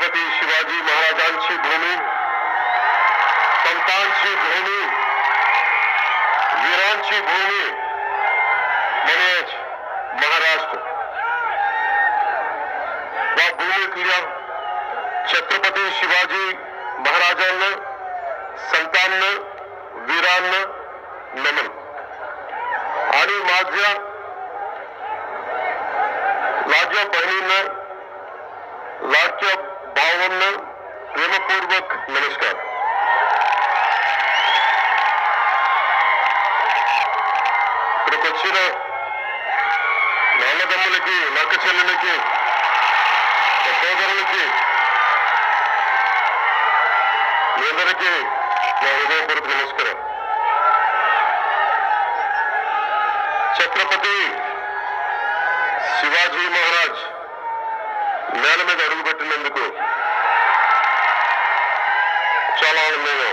छत्रपती शिवाजी महाराजांची भूमी, संतांची भूमी, वीरांची भूमी म्हणजेच महाराष्ट्र. या भूमीतल्या छत्रपती शिवाजी महाराजांना, संतांना, वीरांना नमन. आणि माझ्या लाडक्या बहिणींना, लाडक्या भावांना प्रेमपूर्वक नमस्कार. ప్రకొచ్చిన నాన్నదమ్ములకి, నక్క చెల్లెలకి, సోదరులకి మీ అందరికీ నా హృదయపూర్వక నమస్కారం. ఛత్రపతి శివాజీ మహారాజ్ నేల మీద అడుగుపెట్టినందుకు చాలా ఆనందంగా.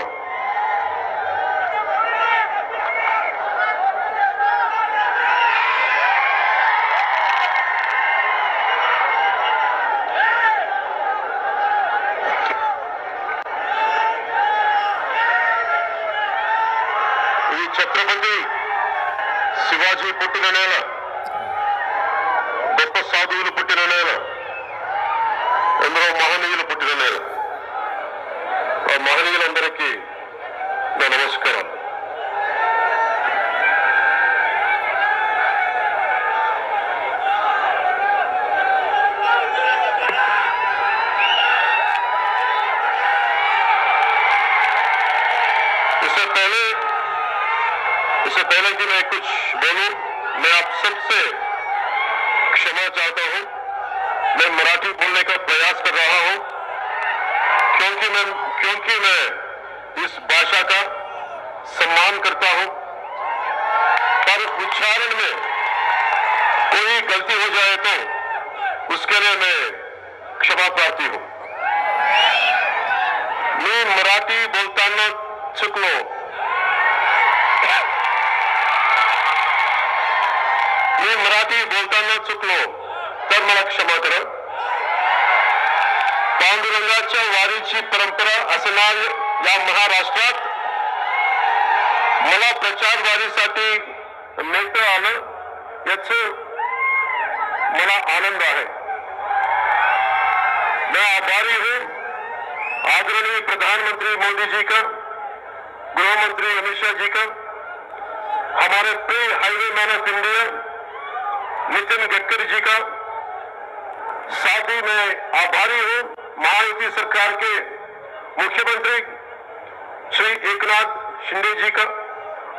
ఈ ఛత్రపతి శివాజీ పుట్టిన నేల, గొప్ప సాధువులు పుట్టిన నేల, ఎందరో మహనీయులు పుట్టిన నేల. ఆ మహనీయులందరికీ నా నమస్కారం. इससे पहले कि मैं कुछ बोलूं, मैं आप सबसे क्षमा चाहता हूं. मैं मराठी बोलने का प्रयास कर रहा हूं क्योंकि मैं इस भाषा का सम्मान करता हूं. पर उच्चारण में कोई गलती हो जाए तो उसके लिए मैं क्षमा प्रार्थी हूं. मैं मराठी बोलताना चुकलो. मी मराठी बोलताना चुकलो तर मला क्षमा करा. पांडुरंगाच्या वारीची परंपरा असणार या महाराष्ट्रात मला प्रचार वारीसाठी नेतं आलं याचं मला आनंद आहे. मैं आभारी हूं आदरणीय प्रधानमंत्री मोदी जी का, गृह मंत्री अमित शाह जी का, हमारे प्रिय highway man of India Nitin Gadkari ji का. साथ ही मैं आभारी हूं महायुति सरकार के मुख्यमंत्री श्री एकनाथ शिंदे जी का,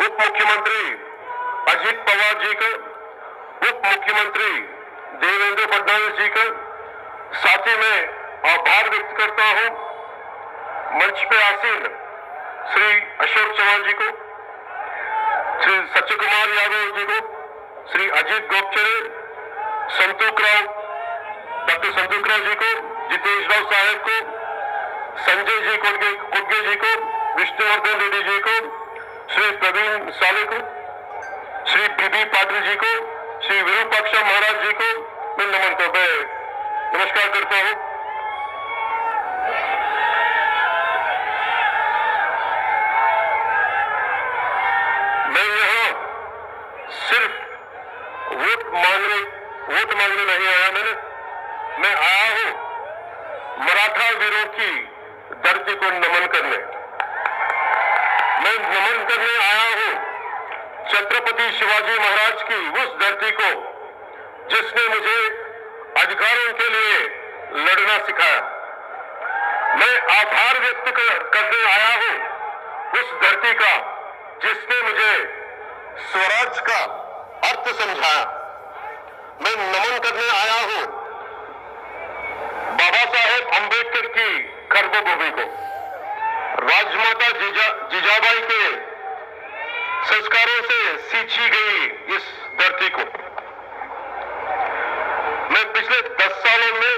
उप मुख्यमंत्री अजित पवार जी का, उप मुख्यमंत्री देवेंद्र फडणवीस जी का. साथ ही मैं आभार व्यक्त करता हूं मंच पे आसीन श्री अशोक चौहान जी को, श्री सच्चे कुमार यादव जी को, श्री अजीत गोपचरे, डॉक्टर संतोखराव जी को, जितेश राव साहब को, संजय जी कुडगे जी को, विष्णुवर्धन रेड्डी जी को, श्री प्रवीण साले को, श्री बीबी पाटिल जी को, श्री विरूपाक्ष महाराज जी को मैं नमस्कार करता हूं. मैं यहां सिर्फ वोट मांगने नहीं आया. मैं आया हूं मराठा वीरों की धरती को नमन करने. मैं नमन करने आया हूं छत्रपति शिवाजी महाराज की उस धरती को जिसने मुझे अधिकारों के लिए लड़ना सिखाया. मैं आभार व्यक्त करने आया हूं उस धरती का जिसने मुझे स्वराज का अर्थ समझाया. मैं नमन करने आया हूं बाबा साहेब अंबेडकर की कर्मभूमि को, राजमाता जिजाबाई के संस्कारों से सींची गई इस धरती को. मैं पिछले 10 सालों में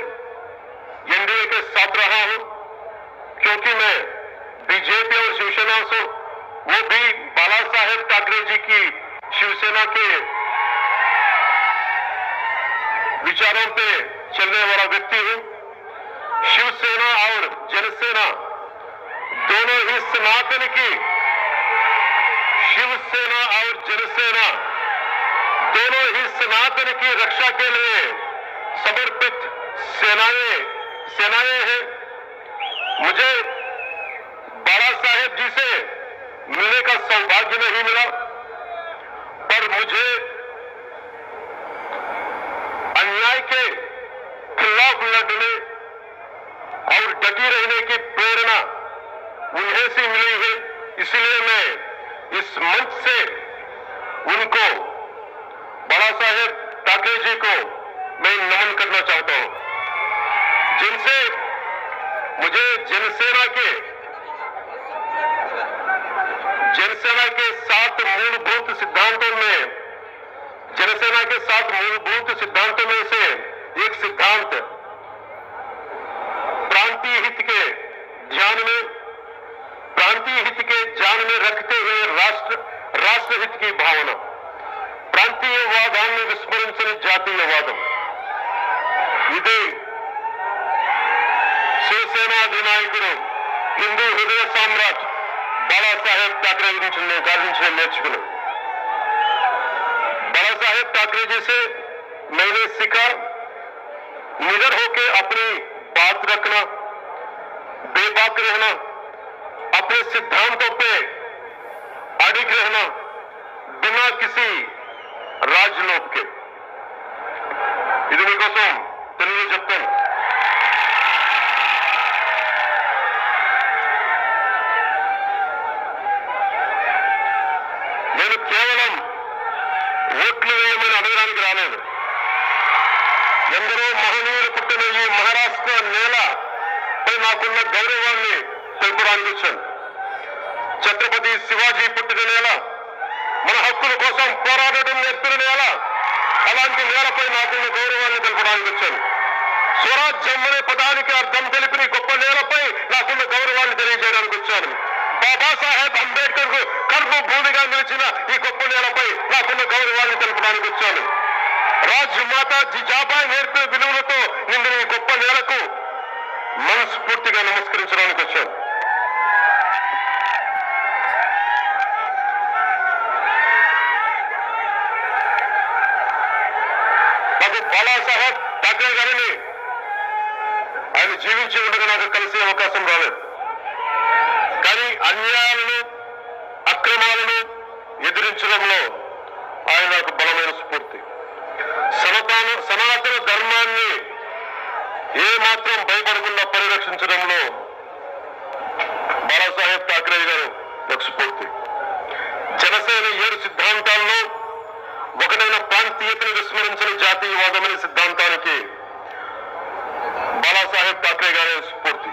एनडीए के साथ रहा हूं क्योंकि मैं बीजेपी और शिवसेना से, वो भी बाला साहेब ठाकरे जी की शिवसेना के विचारों पे चलने वाला व्यक्ति हूं. शिवसेना और जनसेना दोनों ही सनातन की, शिवसेना और जनसेना दोनों ही सनातन की रक्षा के लिए समर्पित सेनाएं हैं। मुझे बाला साहेब जी से मिलने का सौभाग्य नहीं मिला, पर मुझे अन्याय के खिलाफ लड़ने और डटी रहने की प्रेरणा उन्हें से मिली है। इसलिए मैं इस मंच से उनको, बाला साहेब ठाकरे जी को मैं नमन करना चाहता हूं, जिनसे मुझे जनसेना के 7 मूलभूत सिद्धांतों में, जनसेना के 7 मूलभूत सिद्धांतों में से एक सिद्धांत प्रांतीय हित के ध्यान में रखते हुए राष्ट्रहित की भावना, ప్రాంతీయవాదాన్ని విస్మరించని జాతీయవాదం, ఇది శివసేన అధినాయకుడు హిందూ హృదయ సామ్రాట్ बाला साहेब ठाकरे गांधी నేర్చుకున్నాను। बाला साहेब ठाकरे जी से मैंने सीखा निडर होकर अपनी बात रखना, बेबाक रहना, अपने सिद्धांतों पे अडिग रहना, बिना किसी राजलोभ के। ఇది మీకోసం తెలుగులో చెప్తాను। నేను కేవలం ఓట్లు వేయమని అడగడానికి రాలేదు। ఎందరో మహనీయులు పుట్టిన ఈ మహారాష్ట్ర నేలపై నాకున్న గౌరవాన్ని తెలపడానికి వచ్చాను। ఛత్రపతి శివాజీ పుట్టిన నేల, మన హక్కుల కోసం పోరాడటం నేర్పిన నేల, అలాంటి నేలపై నాకున్న గౌరవాన్ని తెలపడానికి వచ్చాను। స్వరాజ్యం అనే పదానికి అర్థం తెలిపిన గొప్ప నేలపై నాకున్న గౌరవాన్ని తెలియజేయడానికి వచ్చాను। బాబాసాహెబ్ అంబేద్కర్ కు కర్మభూమిగా నిలిచిన ఈ గొప్ప నేలపై నాకున్న గౌరవాన్ని తెలపడానికి వచ్చాను। రాజ్మాత జిజాబాయి నేర్పిన విలువలతో నిండిన ఈ గొప్ప నేలకు మనస్ఫూర్తిగా నమస్కరించడానికి వచ్చాను। నాకు బాలా సాహెబ్ ఠాకరే గారిని ఆయన జీవించి ఉండగా నాకు కలిసే అవకాశం రాలేదు, కానీ అన్యాయాలను, అక్రమాలను ఎదిరించడంలో ఆయన నాకు బలమైన స్ఫూర్తి। సనాతన ధర్మాన్ని ఏమాత్రం భయపడకుండా పరిరక్షించడంలో బాలాసాహెబ్ ఠాకరే గారు నాకు స్ఫూర్తి। జనసేన 7 సిద్ధాంతాల్లో ఒకటైన ప్రాంతీయతను విస్మరించిన జాతీయవాదం అనే సిద్ధాంతానికి బాలాసాహెబ్ ఠాకరే గారే స్ఫూర్తి।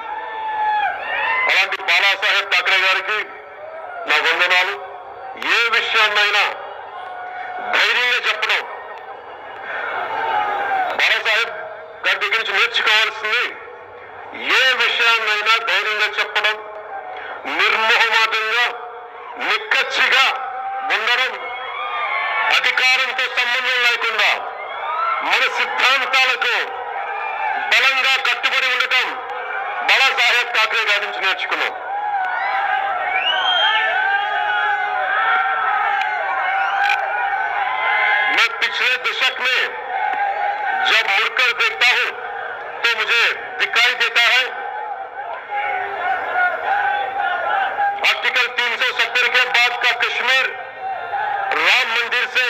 అలాంటి బాలాసాహెబ్ ఠాకరే గారికి నా వందనాలు। ఏ విషయాన్నైనా ధైర్యంగా చెప్పడం, బాలాసాహెబ్ గారి దగ్గర నుంచి నేర్చుకోవాల్సింది ఏ విషయాన్నైనా ధైర్యంగా చెప్పడం, నిర్మోహమాటంగా నిక్కచ్చిగా ఉండడం, అధికారంతో సంబంధం లేకుండా మన సిద్ధాంతాలకు బలంగా కట్టుబడి ఉండటం బాలాసాహెబ్ ఠాకరే గారి నుంచి నేర్చుకున్నాం। मैं पिछले दशक में जब मुड़कर देखता हूं तो मुझे दिखाई देता है आर्टिकल 370 के बाद का कश्मीर, राम मंदिर से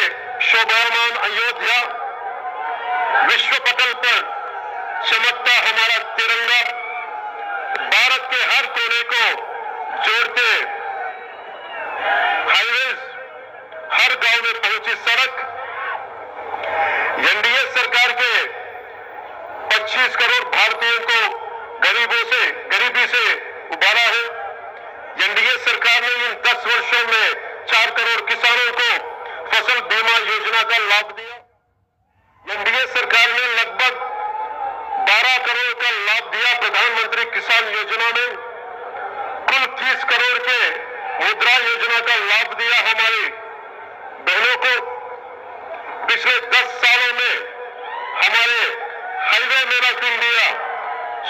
शोभायमान अयोध्या, विश्व पटल पर चमकता हमारा तिरंगा, भारत के हर कोने को जोड़ते हाईवेज, हर गांव में पहुंची सड़क, एनडीए सरकार के 25 करोड़ भारतीयों को गरीबी से उबारा है। एनडीए सरकार ने इन 10 वर्षों में 4 करोड़ किसानों को फसल बीमा योजना का लाभ दिया। एनडीए सरकार ने लगभग 12 करोड़ का लाभ दिया प्रधानमंत्री किसान योजना में। कुल 30 करोड़ के मुद्रा योजना का लाभ दिया हमारी बहनों को। पिछले 10 सालों में हमारे हाईवे मेरा इंडिया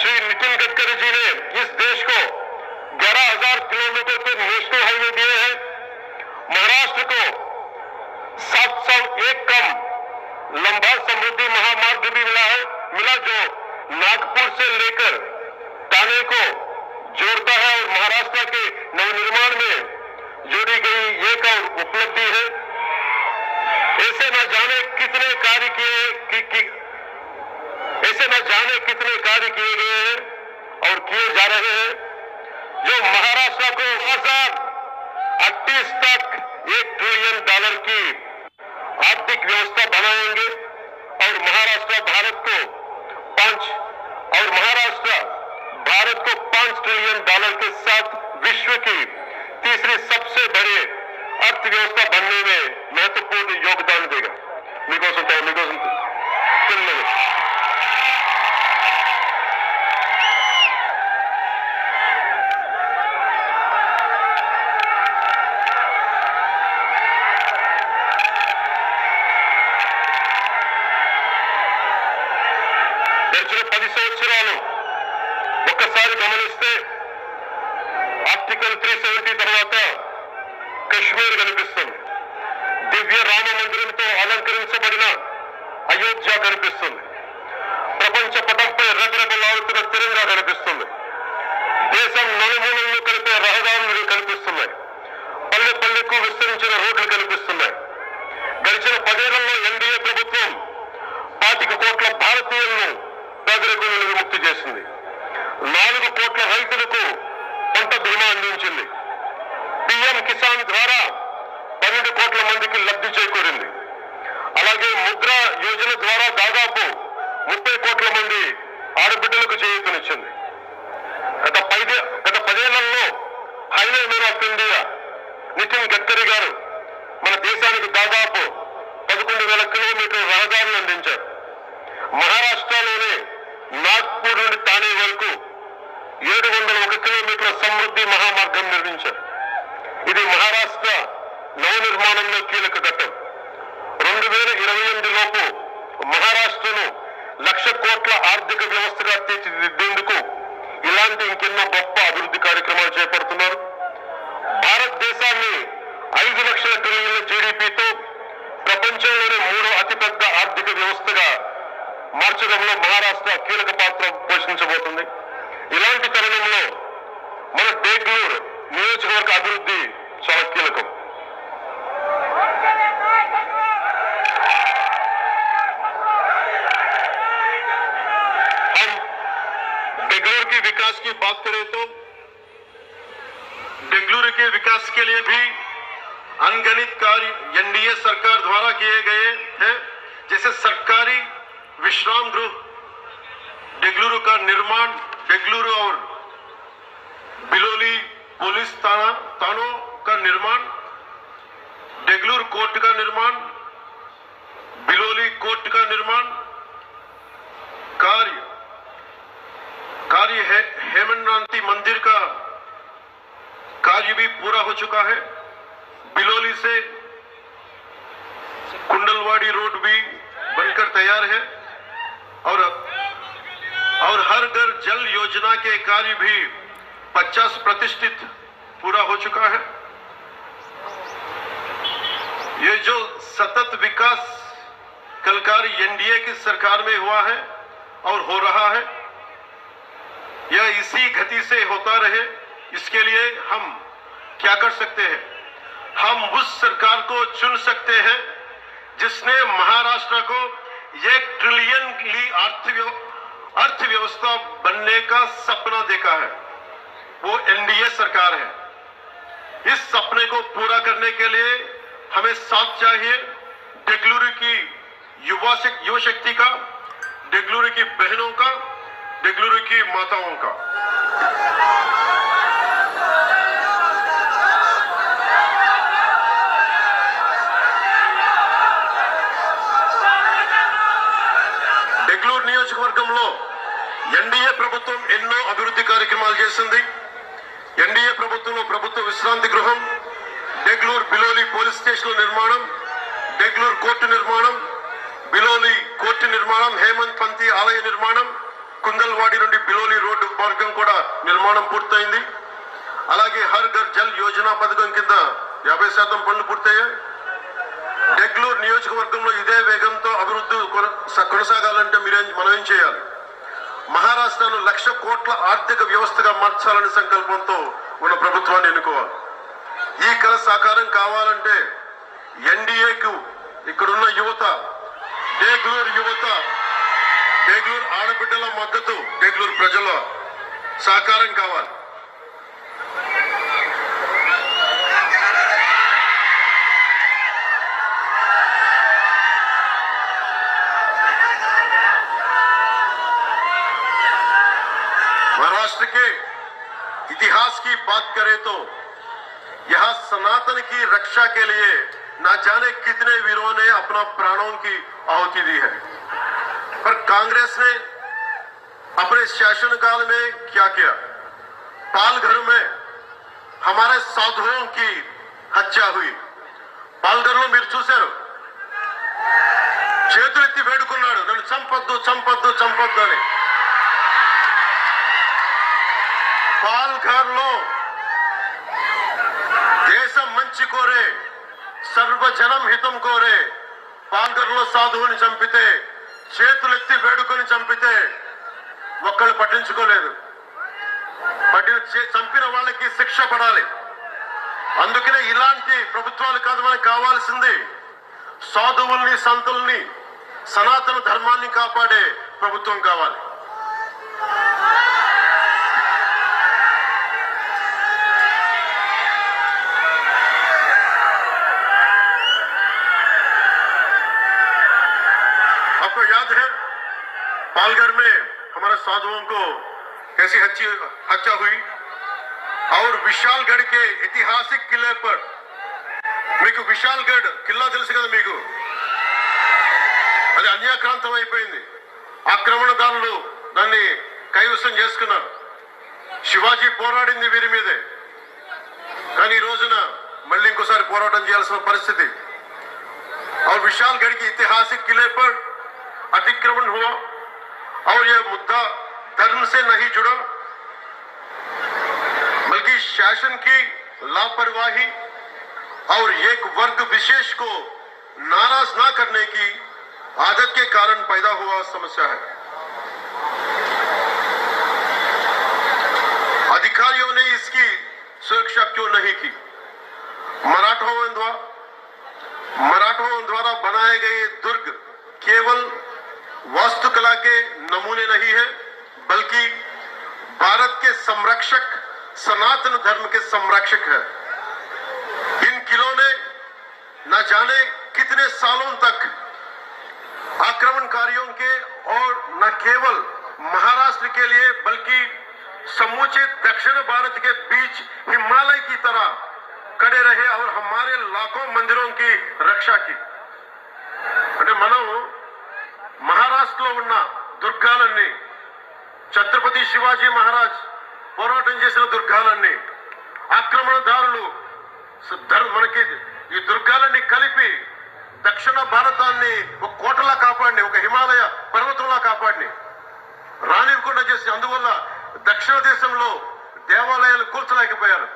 श्री नितिन गडकरी जी ने इस देश को 11,000 किलोमीटर के नेशनल हाईवे दिए हैं। महाराष्ट्र को 701 कम लंबा समृद्धि महामार्ग भी मिला जो नागपुर से लेकर ठाणे को जोड़ता है और महाराष्ट्र के नवनिर्माण में जोड़ी गई एक और उपलब्धि है। ऐसे न जाने कितने कार्य किए गए हैं और किए जा रहे हैं जो महाराष्ट्र को 2038 तक $1 ट्रिलियन की आर्थिक व्यवस्था बनाएंगे और महाराष्ट्र भारत को 5 ट्रिलियन डॉलर के साथ विश्व की तीसरी सबसे बड़ी अर्थव्यवस्था बनने में महत्वपूर्ण योगदान देगा। గడిచిన 10 సంవత్సరాలు ఒక్కసారి గమనిస్తే ఆర్టికల్ 370 తర్వాత కశ్మీర్ కనిపిస్తుంది, దివ్య రామ మందిరంతో అలంకరించబడిన అయోధ్య కనిపిస్తుంది, ప్రపంచ పటంపై రెపరెపలాడుతున్న తిరంగా కనిపిస్తుంది, దేశం నలుమూలల్లో కలిపే రహదారులు కనిపిస్తున్నాయి, పల్లె పల్లెకు విస్తరించిన రోడ్లు కనిపిస్తున్నాయి. గడిచిన 10 ఏళ్లలో ఎన్డీఏ ప్రభుత్వం 25 కోట్ల భారతీయులను పేదరికం నుండి విముక్తి చేసింది, 4 కోట్ల రైతులకు పంట బీమా అందించింది, పీఎం కిసాన్ ద్వారా 12 కోట్ల మందికి లబ్ధి చేకూరింది. అలాగే ముద్రా యోజన ద్వారా దాదాపు 30 కోట్ల మంది ఆడబిడ్డలకు చేయూతనిచ్చింది. గత 10 ఏళ్లలో highway man of India Nitin Gadkari గారు మన దేశానికి దాదాపు 11,000 కిలోమీటర్ల రహదారులు అందించారు. మహారాష్ట్రలోనే నాగ్పూర్ నుండి ఠాణే వరకు 701 కిలోమీటర్ల సమృద్ధి మహామార్గం నిర్మించారు. ఇది మహారాష్ట్ర నవనిర్మాణంలో కీలక ఘట్టం. 2028 లోపు మహారాష్ట్రను 1,00,000 కోట్ల ఆర్థిక వ్యవస్థగా తీర్చిదిద్దేందుకు ఇలాంటి ఇంకెన్నో గొప్ప అభివృద్ధి కార్యక్రమాలు చేపడుతున్నారు. భారతదేశాన్ని 5 లక్షల ట్రిలియన్ల జీడీపీతో ప్రపంచంలోనే 3వ అతిపెద్ద ఆర్థిక వ్యవస్థగా మార్చడంలో మహారాష్ట్ర కీలక పాత్ర పోషించబోతుంది. ఇలాంటి తరుణంలో మన బెంగళూరు నియోజకవర్గ అభివృద్ధి చాలా కీలకం. हम बेंगलुरु के विकास की बात करें तो बेंगलुरु के विकास के लिए भी अनगिनत कार्य एनडीए सरकार द्वारा किए गए हैं, जैसे सरकारी विश्राम गृह बेंगलुरु का निर्माण, बेंगलुरु और बिलोली पुलिस थानों का निर्माण, बेंगलुरु कोर्ट का निर्माण, बिलोली कोर्ट का निर्माण, कार्य है हेमंतनाथी मंदिर का कार्य भी पूरा हो चुका है। बिलोली से कुंडलवाड़ी रोड भी बनकर तैयार है और हर घर जल योजना के कार्य भी 50% पूरा हो चुका है। ये जो सतत विकास कल कार्य एनडीए की सरकार में हुआ है और हो रहा है, यह इसी गति से होता रहे, इसके लिए हम क्या कर सकते हैं? हम उस सरकार को चुन सकते हैं जिसने महाराष्ट्र को 1 ट्रिलियन की अर्थव्यवस्था बनने का सपना देखा है। वो एनडीए सरकार है। इस सपने को पूरा करने के लिए हमें साथ चाहिए बेंगलुरु की युवा शक्ति का, बेंगलुरु की बहनों का, बेंगलुरु की माताओं का। బెంగళూరు నియోజకవర్గంలో ఎన్డీఏ ప్రభుత్వం ఎన్నో అభివృద్ధి కార్యక్రమాలు చేసింది. ఎన్డీఏ ప్రభుత్వంలో ప్రభుత్వ విశ్రాంతి గృహం, బెంగళూరు బిలోలి పోలీస్ స్టేషన్ నిర్మాణం, బెంగళూరు కోర్టు నిర్మాణం, బిలోలి కోర్టు నిర్మాణం, హేమంత్ పంతి ఆలయ నిర్మాణం, కుందల్వాడి నుండి బిలోలి రోడ్డు మార్గం కూడా నిర్మాణం పూర్తయింది. అలాగే హర్ ఘర్ జల్ యోజన పథకం కింద 50% పనులు పూర్తయ్యాయి. డెగ్లూరు నియోజకవర్గంలో ఇదే వేగంతో అభివృద్ధి కొనసాగాలంటే మనం ఏం చేయాలి? మహారాష్ట్రను 1,00,000 కోట్ల ఆర్థిక వ్యవస్థగా మార్చాలనే సంకల్పంతో ఉన్న ప్రభుత్వాన్ని ఎన్నుకోవాలి. ఈ కళ సాకారం కావాలంటే ఎన్డీఏకు ఇక్కడున్న యువత, డెగ్లూరు యువత, డెగ్లూరు ఆడబిడ్డల మద్దతు, డెగ్లూరు ప్రజల సహకారం కావాలి. महाराष्ट्र के इतिहास की बात करें तो यहाँ सनातन की रक्षा के लिए न जाने कितने वीरों ने अपना प्राणों की आहुति दी है, पर कांग्रेस ने अपने शासनकाल में क्या किया? पालघर में हमारे साधुओं की हत्या हुई. पालघर में మీరు చూశారు, చేతులెత్తి వేడుకున్నాడు, నన్ను చంపొద్దు చంపొద్దు చంపొద్దు అని. పాల్ఘర్ లో దేశం మంచి కోరే, సర్వజనం హితం కోరే పాల్ఘర్ లో సాధువుని చంపితే, చేతులెత్తి వేడుకొని చంపితే ఒక్కళ్ళు పట్టించుకోలేదు. చంపిన వాళ్ళకి శిక్ష పడాలి. అందుకనే ఇలాంటి ప్రభుత్వాలు కాదు మనకు కావాల్సింది. సాధువుల్ని, సంతుల్ని, సనాతన ధర్మాన్ని కాపాడే ప్రభుత్వం కావాలి. आपको याद है पालघर में हमारे साधुओं को कैसी हत्या हुई? और विशालगढ़ के ऐतिहासिक किले पर, మీకు విశాల్గఢ్ కిల్లా తెలుసు కదా మీకు, అది అన్యాక్రాంతం అయిపోయింది. ఆక్రమణదారులు దాన్ని కైవసం చేసుకున్నారు. శివాజీ పోరాడింది వీరి మీదే, కానీ ఈ రోజున మళ్ళీ ఇంకోసారి పోరాటం చేయాల్సిన పరిస్థితి. और विशालगढ़ के ऐतिहासिक किले पर अतिक्रमण हुआ और यह मुद्दा धर्म से नहीं जुड़ा, बल्कि शासन की लापरवाही और एक वर्ग विशेष को नाराज ना करने की आदत के कारण पैदा हुआ समस्या है. अधिकारियों ने इसकी सुरक्षा क्यों नहीं की? मराठों द्वारा बनाए गए दुर्ग केवल वास्तुकला के नमूने नहीं है, बल्कि भारत के संरक्षक, सनातन धर्म के संरक्षक है. इन किलों ने न जाने कितने सालों तक आक्रमणकारियों के और न केवल महाराष्ट्र के लिए बल्कि समूचे दक्षिण भारत के बीच हिमालय की तरह खड़े रहे और हमारे लाखों मंदिरों की रक्षा की. అంటే మనం మహారాష్ట్రలో ఉన్న దుర్గాలన్నీ, ఛత్రపతి శివాజీ మహారాజ్ పోరాటం చేసిన దుర్గాలన్నీ, ఆక్రమణదారులు మనకి ఈ దుర్గాలన్నీ కలిపి దక్షిణ భారతాన్ని ఒక కోటలా కాపాడిని, ఒక హిమాలయ పర్వతంలా కాపాడిని, రానివ్వకుండా చేసి, అందువల్ల దక్షిణ దేశంలో దేవాలయాలు కూల్చలేకపోయారు.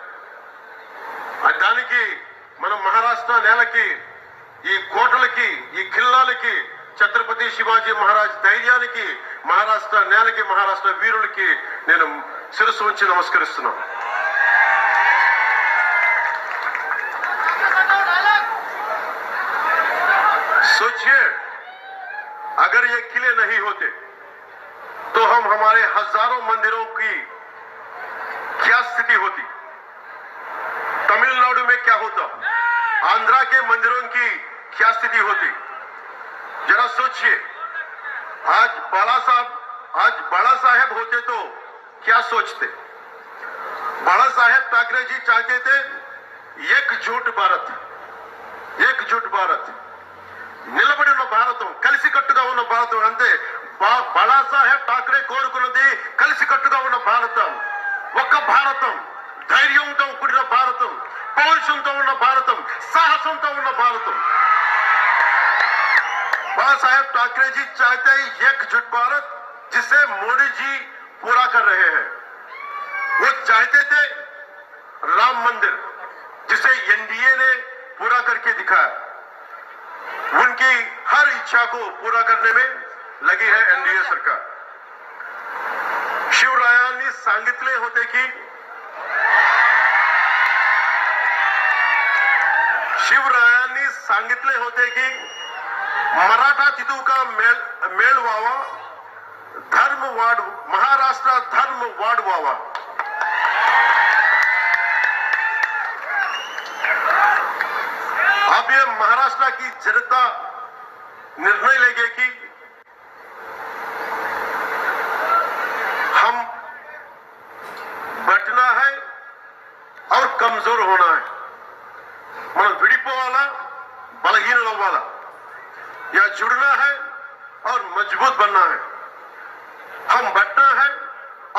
దానికి మనం మహారాష్ట్ర నేలకి, ఈ కోటలకి, ఈ కిల్లాలకి, ఛత్రపతి శివాజీ మహారాజ్ ధైర్యానికి, మహారాష్ట్ర నేలకి, మహారాష్ట్ర వీరులకి నేను శిరస్సు ఉంచి నమస్కరిస్తున్నాను. सोचिए, अगर ये किले नहीं होते तो हमारे हजारों मंदिरों की क्या स्थिति होती? तमिलनाडु में क्या होता? आंध्रा के मंदिरों की क्या स्थिति होती? जरा सोचिए. आज बाला साहेब होते तो क्या सोचते? बाला साहेब ठाकरे जी चाहते थे एकजुट भारत, एकजुट भारत, నిలబడి ఉన్న భారతం, కలిసికట్టుగా ఉన్న భారతం. అంతే, బాళాసాహెబ్ ఠాక్రే కోరుకున్నది కలిసికట్టుగా ఉన్న భారతం, ఒక్క భారతం, ధైర్యంతో కూడిన భారతం, పౌరుషంతో ఉన్న భారతం, సాహసంతో ఉన్న భారతం. బాళాసాహెబ్ ఠాక్రే जी चाहते हैं एकजुट भारत, जिसे मोदी जी पूरा कर रहे हैं। वो चाहते थे राम मंदिर, जिसे एनडीए ने पूरा करके दिखाया। उनकी हर इच्छा को पूरा करने में लगी है एनडीए सरकार। शिवरायांनी सांगितले होते की मराठा तिथू का मेळ व्हावा, धर्म वाढ, महाराष्ट्रात धर्म वाढ व्हावा। अब ये महाराष्ट्र की जनता निर्णय लेगी कि हम बटना है और कमजोर होना है। మనం విడిపోవాలా, బలహీనలు అవ్వాలా, या जुड़ना है और मजबूत बनना है। हम बटना है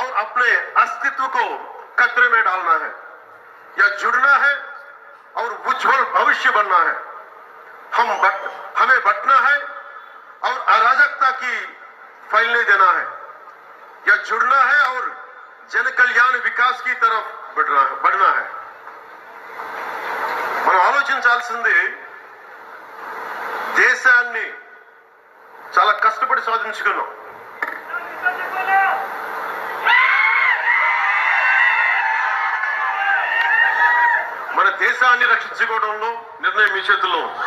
और अपने अस्तित्व को खतरे में डालना है, या जुड़ना है और उज्जवल भविष्य बनना है। हमें बटना है और अराजकता की फैलने देना है, या जुड़ना है और जन कल्याण विकास की तरफ बढ़ना है। మనం ఆలోచించాల్సింది దేశాన్ని చాలా కష్టపడి సాధించుకున్నాం। మన దేశాన్ని రక్షించుకోవడంలో నిర్ణయం మీ చేతుల్లో ఉంది।